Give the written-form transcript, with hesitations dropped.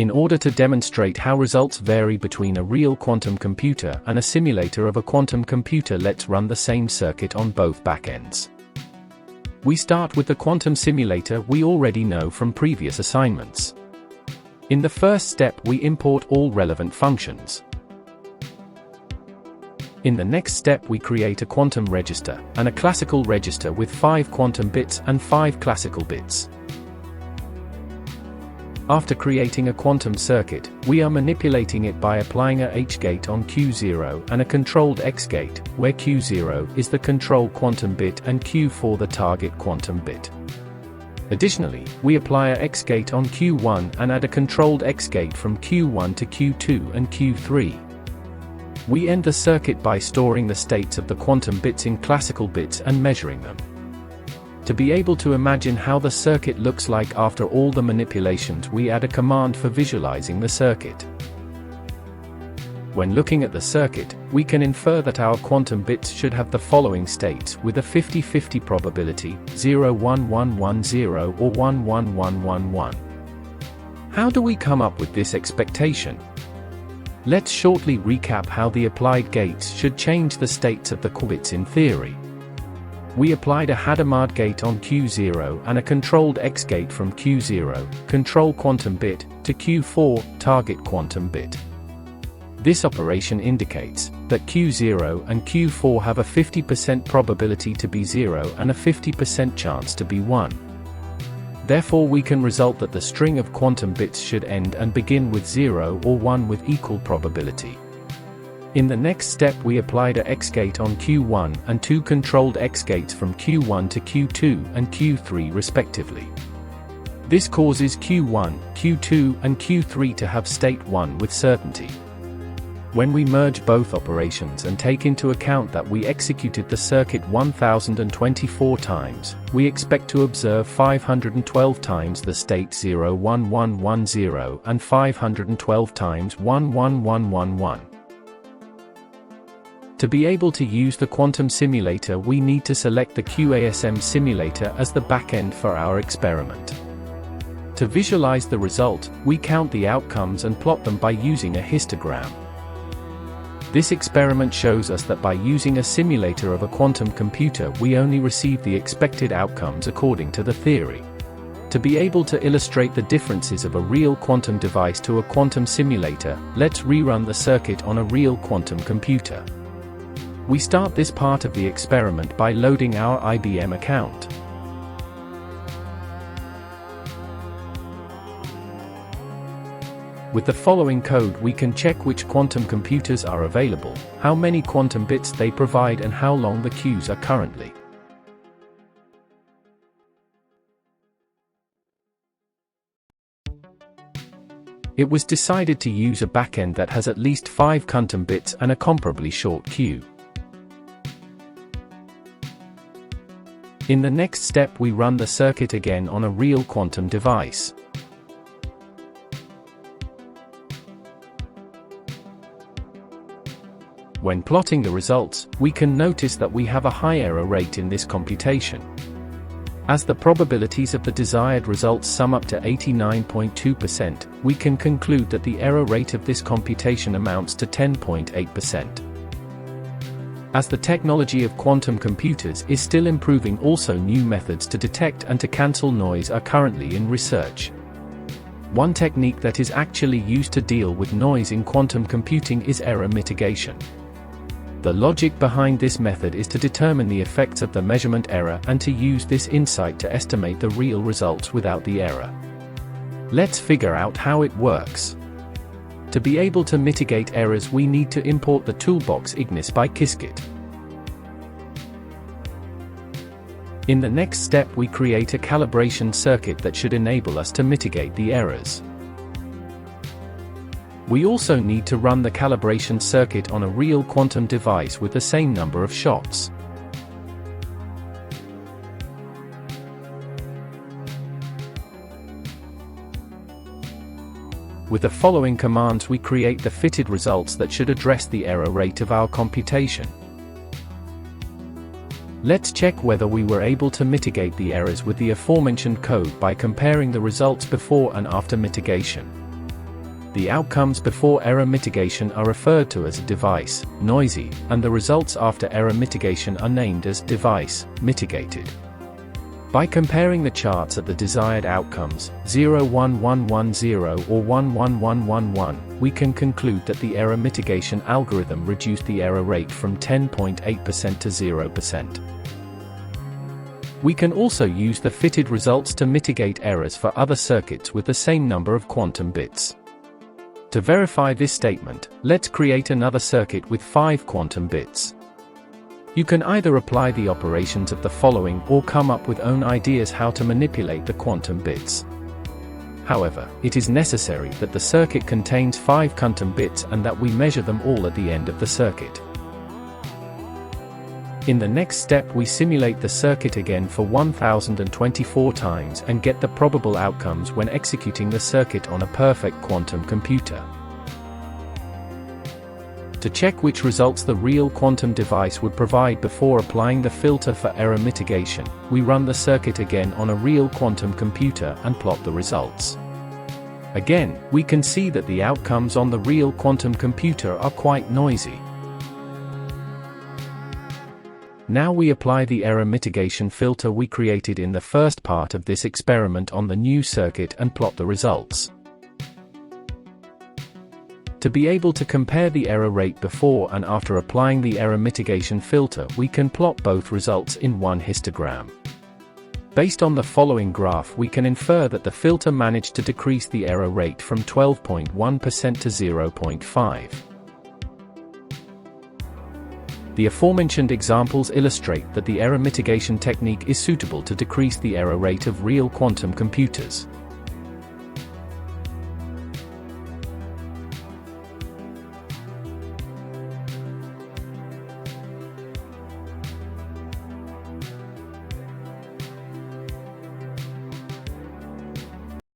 In order to demonstrate how results vary between a real quantum computer and a simulator of a quantum computer, let's run the same circuit on both backends. We start with the quantum simulator we already know from previous assignments. In the first step, we import all relevant functions. In the next step, we create a quantum register and a classical register with 5 quantum bits and 5 classical bits. After creating a quantum circuit, we are manipulating it by applying a H gate on Q0 and a controlled X gate, where Q0 is the control quantum bit and Q4 the target quantum bit. Additionally, we apply a X gate on Q1 and add a controlled X gate from Q1 to Q2 and Q3. We end the circuit by storing the states of the quantum bits in classical bits and measuring them. To be able to imagine how the circuit looks like after all the manipulations, we add a command for visualizing the circuit. When looking at the circuit, we can infer that our quantum bits should have the following states with a 50-50 probability: 0 1 1 1 0 or 1 1 1 1 1. How do we come up with this expectation? Let's shortly recap how the applied gates should change the states of the qubits in theory. We applied a Hadamard gate on Q0 and a controlled X gate from Q0, control quantum bit, to Q4, target quantum bit. This operation indicates that Q0 and Q4 have a 50% probability to be 0 and a 50% chance to be 1. Therefore, we can result that the string of quantum bits should end and begin with 0 or 1 with equal probability. In the next step, we applied a X gate on Q1 and 2 controlled X gates from Q1 to Q2 and Q3 respectively. This causes Q1, Q2 and Q3 to have state 1 with certainty. When we merge both operations and take into account that we executed the circuit 1024 times, we expect to observe 512 times the state 0 1 1 1 0 and 512 times 1 1 1 1 1. To be able to use the quantum simulator, we need to select the QASM simulator as the backend for our experiment. To visualize the result, we count the outcomes and plot them by using a histogram. This experiment shows us that by using a simulator of a quantum computer, we only receive the expected outcomes according to the theory. To be able to illustrate the differences of a real quantum device to a quantum simulator, let's rerun the circuit on a real quantum computer. We start this part of the experiment by loading our IBM account. With the following code, we can check which quantum computers are available, how many quantum bits they provide, and how long the queues are currently. It was decided to use a backend that has at least 5 quantum bits and a comparably short queue. In the next step, we run the circuit again on a real quantum device. When plotting the results, we can notice that we have a high error rate in this computation. As the probabilities of the desired results sum up to 89.2%, we can conclude that the error rate of this computation amounts to 10.8%. As the technology of quantum computers is still improving, also new methods to detect and to cancel noise are currently in research. One technique that is actually used to deal with noise in quantum computing is error mitigation. The logic behind this method is to determine the effects of the measurement error and to use this insight to estimate the real results without the error. Let's figure out how it works. To be able to mitigate errors, we need to import the toolbox Ignis by Qiskit. In the next step, we create a calibration circuit that should enable us to mitigate the errors. We also need to run the calibration circuit on a real quantum device with the same number of shots. With the following commands, we create the fitted results that should address the error rate of our computation. Let's check whether we were able to mitigate the errors with the aforementioned code by comparing the results before and after mitigation. The outcomes before error mitigation are referred to as device, noisy, and the results after error mitigation are named as device, mitigated. By comparing the charts at the desired outcomes, 01110 or 11111, we can conclude that the error mitigation algorithm reduced the error rate from 10.8% to 0%. We can also use the fitted results to mitigate errors for other circuits with the same number of quantum bits. To verify this statement, let's create another circuit with 5 quantum bits. You can either apply the operations of the following or come up with own ideas how to manipulate the quantum bits. However, it is necessary that the circuit contains 5 quantum bits and that we measure them all at the end of the circuit. In the next step, we simulate the circuit again for 1024 times and get the probable outcomes when executing the circuit on a perfect quantum computer. To check which results the real quantum device would provide before applying the filter for error mitigation, we run the circuit again on a real quantum computer and plot the results. Again, we can see that the outcomes on the real quantum computer are quite noisy. Now we apply the error mitigation filter we created in the first part of this experiment on the new circuit and plot the results. To be able to compare the error rate before and after applying the error mitigation filter, we can plot both results in one histogram. Based on the following graph, we can infer that the filter managed to decrease the error rate from 12.1% to 0.5%. The aforementioned examples illustrate that the error mitigation technique is suitable to decrease the error rate of real quantum computers.